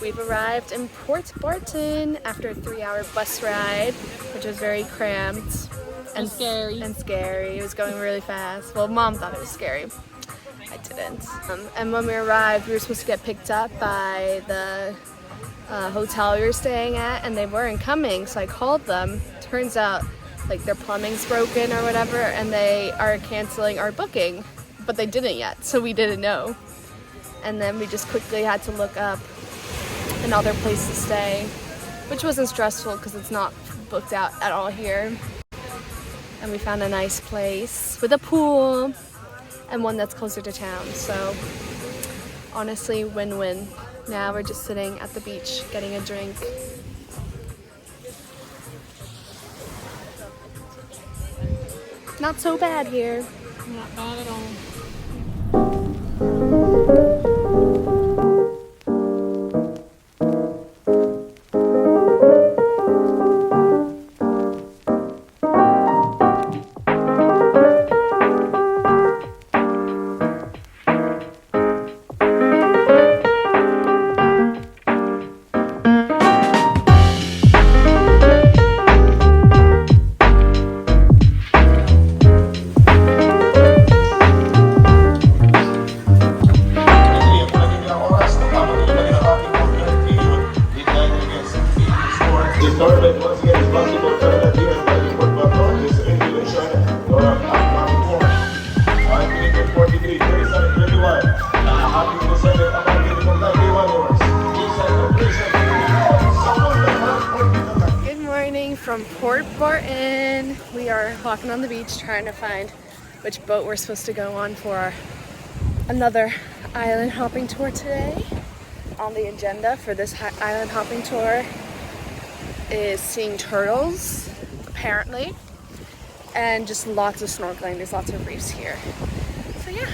We've arrived in Port Barton after a 3-hour bus ride, which was very cramped and scary. It was going really fast. Well, Mom thought it was scary. I didn't. And when we arrived, we were supposed to get picked up by the hotel we were staying at, and they weren't coming, so I called them. Turns out, like, their plumbing's broken or whatever, and they are canceling our booking, but they didn't yet, so we didn't know. And then we just quickly had to look up another place to stay, which wasn't stressful because it's not booked out at all here. And we found a nice place with a pool and one that's closer to town, so honestly, win-win. Now we're just sitting at the beach getting a drink. Not so bad here. Not bad at all. From Port Barton. We are walking on the beach trying to find which boat we're supposed to go on for another island hopping tour today. On the agenda for this island hopping tour is seeing turtles, apparently, and just lots of snorkeling. There's lots of reefs here. So yeah.